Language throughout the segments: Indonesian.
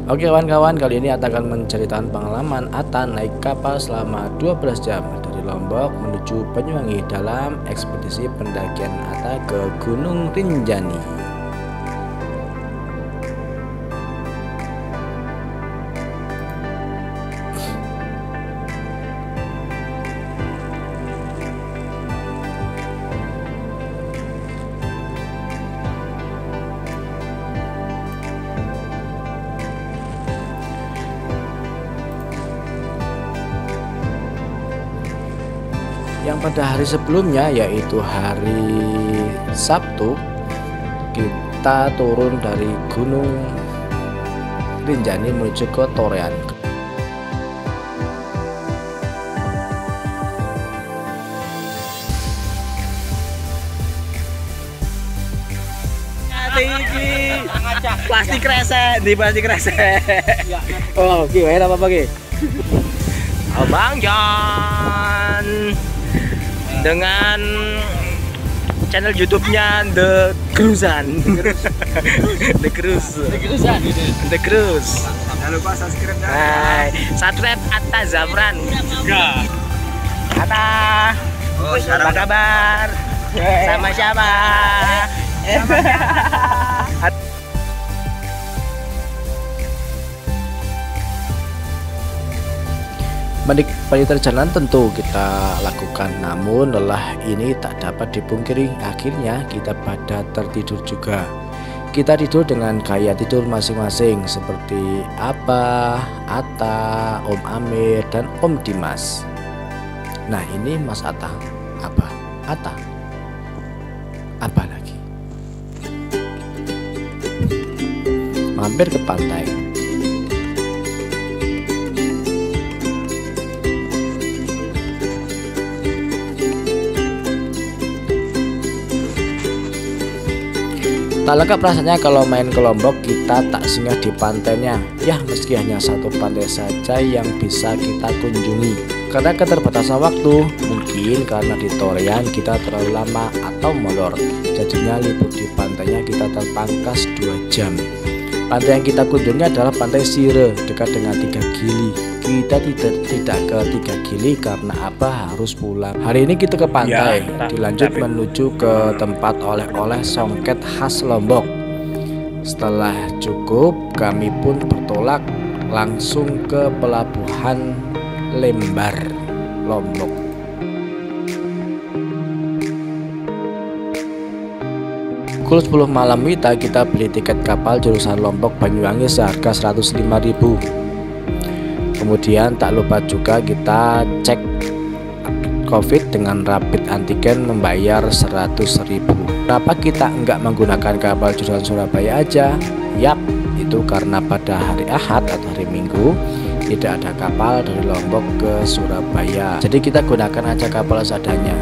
Oke kawan-kawan, kali ini Atta akan menceritakan pengalaman Atta naik kapal selama 12 jam dari Lombok menuju Banyuwangi dalam ekspedisi pendakian Atta ke Gunung Rinjani. Yang pada hari sebelumnya, yaitu hari Sabtu, kita turun dari Gunung Rinjani menuju ke Torean. Plastik resek, di plastik resek. Oh, oke, apa pagi? Abang John dengan channel YouTube-nya The Cruisean. The Cruise. Jangan lupa subscribe dan Hai, subscribe Atta Zafran. ya. Atta, apa kabar? Sama-sama. Menikmati perjalanan tentu kita lakukan, namun lelah ini tak dapat dipungkiri. Akhirnya kita pada tertidur juga. Kita tidur dengan gaya tidur masing-masing seperti Abah, Atta, Om Amir, dan Om Dimas. Nah ini Mas Atta, Abah, Atta, Abah lagi. Mampir ke pantai. Tak lengkap rasanya kalau main ke Lombok kita tak singgah di pantainya. Ya meski hanya satu pantai saja yang bisa kita kunjungi. Karena keterbatasan waktu, mungkin karena di Torean kita terlalu lama atau molor, jadinya libur di pantainya kita terpangkas 2 jam. Pantai yang kita kunjungi adalah Pantai Sire, dekat dengan 3 Gili. Kita tidak ke 3 Gili karena Abah harus pulang. Hari ini kita ke pantai, dilanjut menuju ke tempat oleh-oleh songket khas Lombok. Setelah cukup, kami pun bertolak langsung ke pelabuhan Lembar, Lombok. Pukul 10 malam kita beli tiket kapal jurusan Lombok Banyuwangi seharga 105.000. Kemudian tak lupa juga kita cek COVID dengan rapid antigen membayar 100.000. Kenapa kita enggak menggunakan kapal jurusan Surabaya aja? Yap, itu karena pada hari Ahad atau hari Minggu tidak ada kapal dari Lombok ke Surabaya. Jadi kita gunakan aja kapal seadanya.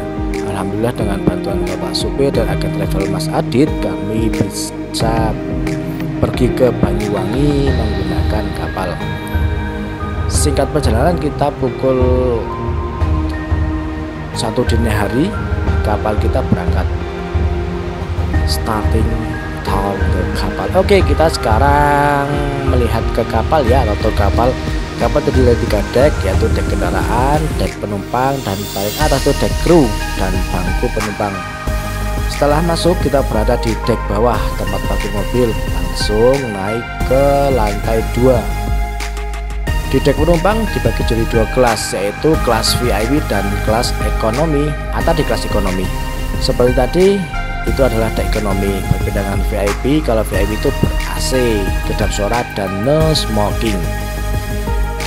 Alhamdulillah dengan bantuan Bapak supir dan agen travel Mas Adit, kami bisa pergi ke Banyuwangi menggunakan kapal. Singkat perjalanan kita pukul 1 dini hari kapal kita berangkat. Starting town ke kapal. Oke, kita sekarang melihat ke kapal ya, atau kapal. Kapal terdiri dari 3 dek, yaitu dek kendaraan, dek penumpang, dan paling atas itu dek kru dan bangku penumpang. Setelah masuk kita berada di dek bawah tempat parkir mobil, langsung naik ke lantai 2. Di dek penumpang dibagi jadi 2 kelas, yaitu kelas VIP dan kelas ekonomi. Atau di kelas ekonomi seperti tadi, itu adalah dek ekonomi. Berbeda dengan VIP, kalau VIP itu ber-AC, kedap suara, dan no smoking.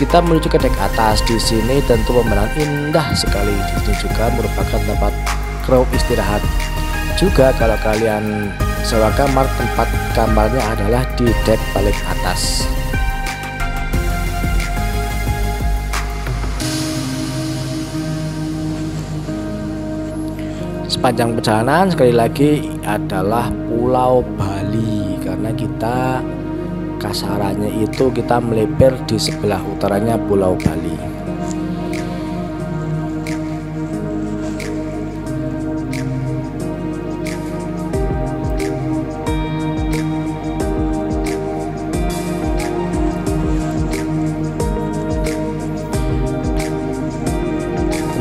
Kita menuju ke dek atas. Di sini tentu pemandangan indah sekali. Di sini juga merupakan tempat kru istirahat. Juga kalau kalian sewa kamar, tempat kamarnya adalah di dek paling atas. Sepanjang perjalanan sekali lagi adalah Pulau Bali, karena kita kasarannya itu kita melipir di sebelah utaranya Pulau Bali.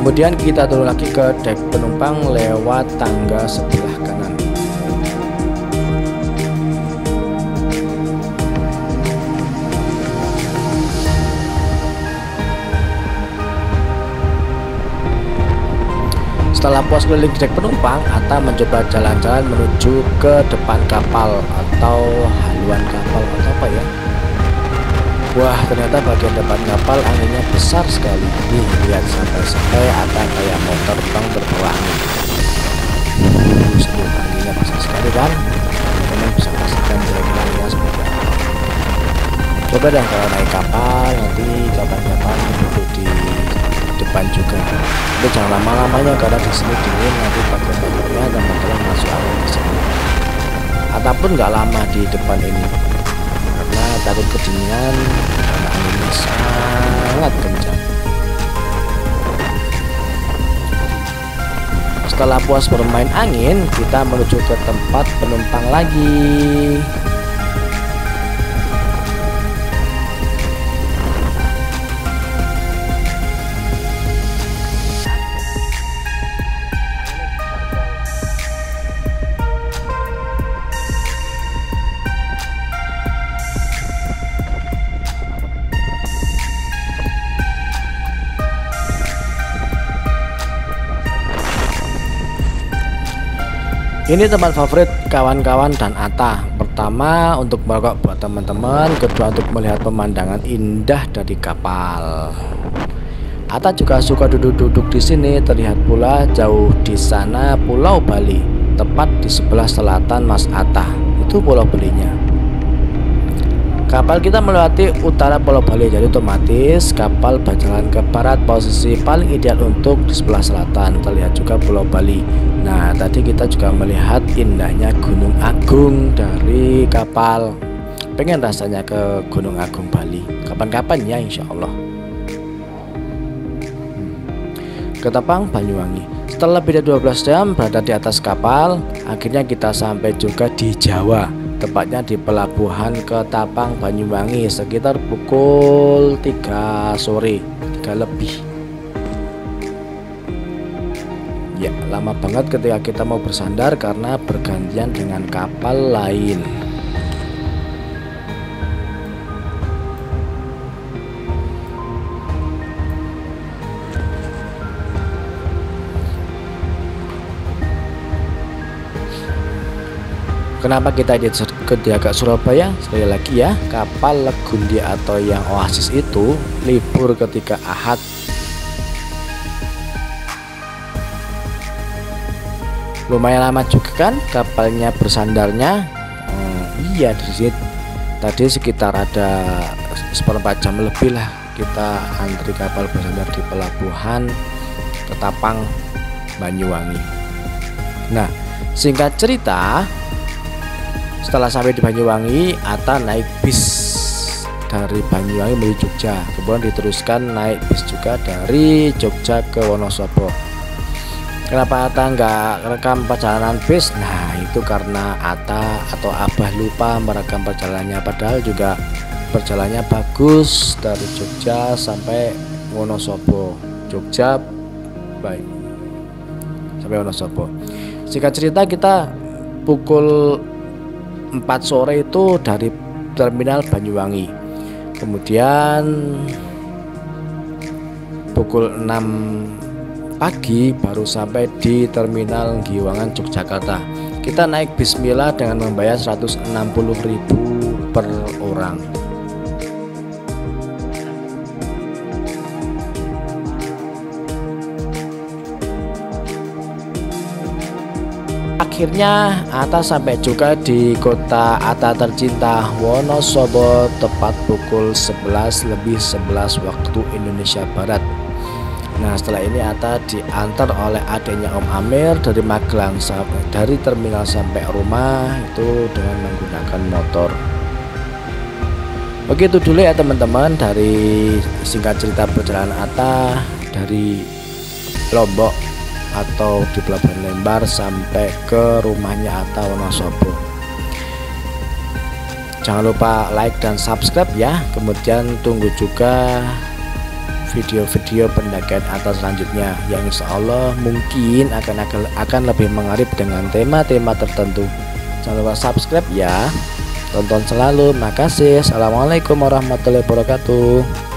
Kemudian kita turun lagi ke dek penumpang lewat tangga sebelah kanan. Setelah puas keliling dek penumpang, Atta mencoba jalan-jalan menuju ke depan kapal atau haluan kapal atau apa ya. Wah, ternyata bagian depan kapal anginnya besar sekali. Nih, lihat sampai Atta kayak mau terbang terbawa angin. Seluruh anginnya besar sekali kan. Teman-teman bisa pastikan kira-kira anginnya seperti apa. Coba deh kalau naik kapal, nanti kapan-kapan duduk di depan juga. Tapi jangan lama-lamanya karena di sini dingin, nanti pakai bajunya teman-teman masuk angin di sini. Ataupun nggak lama di depan ini karena takut kedinginan karena anginnya sangat kencang. Setelah puas bermain angin, kita menuju ke tempat penumpang lagi. Ini tempat favorit kawan-kawan dan Atta. Pertama untuk merokok buat teman-teman, kedua untuk melihat pemandangan indah dari kapal. Atta juga suka duduk-duduk di sini. Terlihat pula jauh di sana Pulau Bali, tepat di sebelah selatan Mas Atta. Itu Pulau Balinya. Kapal kita melewati utara Pulau Bali, jadi otomatis kapal berjalan ke barat. Posisi paling ideal untuk di sebelah selatan. Terlihat juga Pulau Bali. Nah, tadi kita juga melihat indahnya Gunung Agung dari kapal. Pengen rasanya ke Gunung Agung Bali. Kapan-kapan ya, insya Allah. Ketapang Banyuwangi. Setelah lebih dari 12 jam berada di atas kapal, akhirnya kita sampai juga di Jawa. Tepatnya di pelabuhan Ketapang Banyuwangi sekitar pukul 3 sore, 3 lebih. Ya, lama banget ketika kita mau bersandar karena bergantian dengan kapal lain. Kenapa kita ke Diaga Surabaya? Sekali lagi ya, kapal Legundi atau yang Oasis itu libur ketika Ahad. Lumayan lama juga kan kapalnya bersandarnya. Iya, di sini tadi sekitar ada 1/4 jam lebih lah kita antri kapal bersandar di pelabuhan Ketapang Banyuwangi. Nah, singkat cerita, setelah sampai di Banyuwangi, Atta naik bis dari Banyuwangi menuju Jogja. Kemudian diteruskan naik bis juga dari Jogja ke Wonosobo. Kenapa Atta nggak rekam perjalanan bis? Nah, itu karena Atta atau Abah lupa merekam perjalanannya. Padahal juga perjalanannya bagus dari Jogja sampai Wonosobo. Jogja baik sampai Wonosobo. Singkat cerita, kita pukul 4 sore itu dari terminal Banyuwangi. Kemudian pukul 6 pagi baru sampai di terminal Giwangan Yogyakarta. Kita naik Bismillah dengan membayar 160.000 per orang. Akhirnya Atta sampai juga di kota Atta tercinta, Wonosobo, tepat pukul 11:11 waktu Indonesia Barat. Nah, setelah ini Atta diantar oleh adiknya Om Amir dari Magelang, dari terminal sampai rumah itu dengan menggunakan motor. Begitu dulu ya teman-teman, dari singkat cerita perjalanan Atta dari Lombok atau di Pelabuhan Lembar sampai ke rumahnya Atta Wonosobo. Jangan lupa like dan subscribe ya. Kemudian tunggu juga video-video pendakian atas selanjutnya yang insya Allah mungkin akan lebih mengarif dengan tema-tema tertentu. Jangan lupa subscribe ya, tonton selalu. Makasih. Assalamualaikum warahmatullahi wabarakatuh.